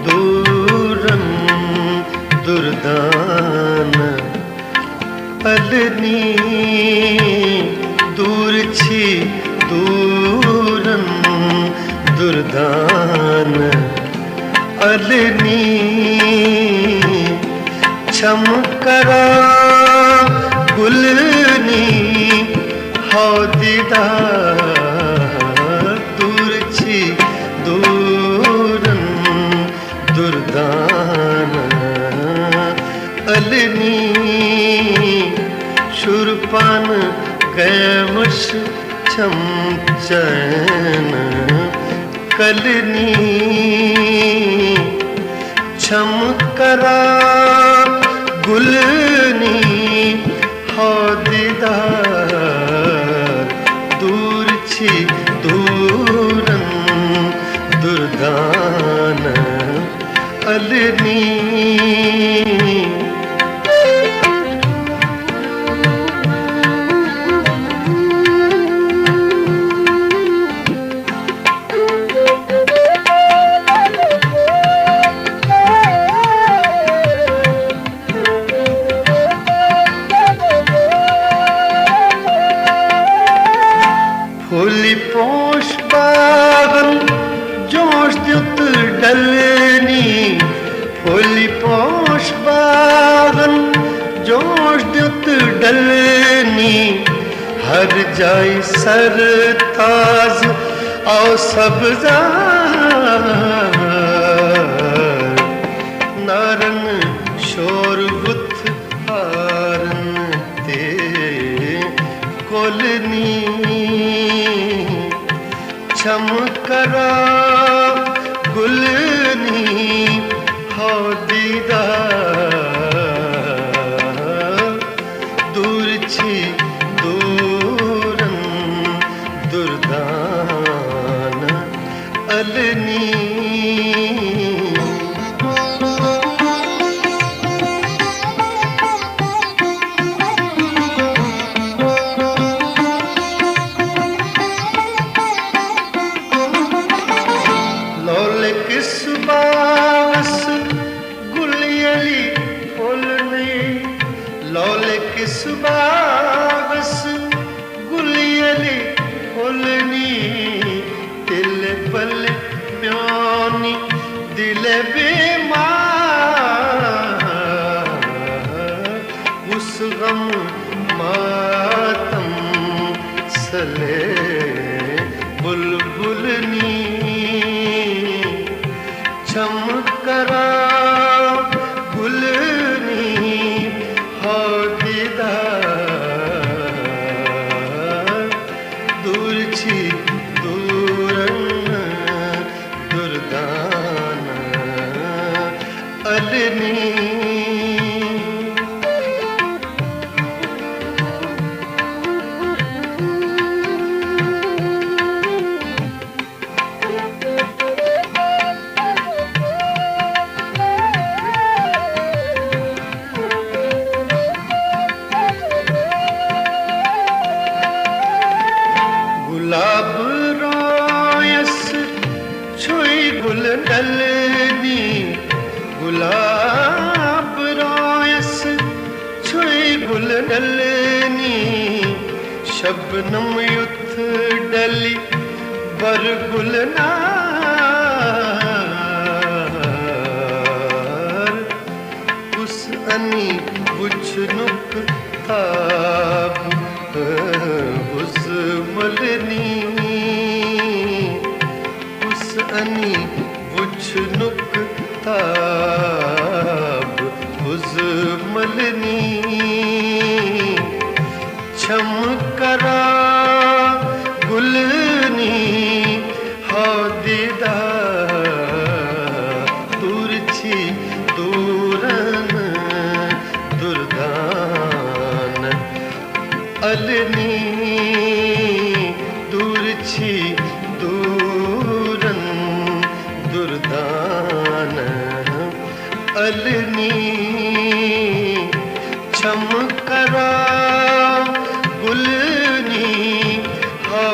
दूरन दुर्दान अलनी दूर छी दूरन दुर्दान अलनी छम करा गुलनी हो दीदार दूर छी दूरन दुर्दान अलनी शुरपान गैमश छम चैन कलनी छम करा गुलनी हो दीदार दूर छी दूरन दुर्दान अलनी फूली पोश बागन जोश द्युत डलनी फूली पोश बागन जोश द्युत डलनी हर जाई सर ताज और सब्ज़ार नारन शोर बुत हारन ते कोलनी छम करा गुलनी हो दीदार दूर छी दूरन दुर्दान अलनी किसबास गुलियली फुलनी लौले किसबास गुलियली फुलनी दिल पल म्योनी दिल बेमार उस गम मातम सले बुलबुलनी छम करा गुलनी हो दीदार दूर छी दूरन दुर्दान अलनी गुलाब रोयस छुई गुल डलनी गुलाब रोयस छुई गुल डलनी शबनम युथ डली बर गुलनार उस अनी बुझ नुक ताब उस मलनी उस अनी बुझ नुक ताब उस मलनी छम करा गुलनी हो दीदार दूर छी दूरन दुर्दान अलनी दूर छी दूरन दुर्दान अलनी छम करा गुलनी हो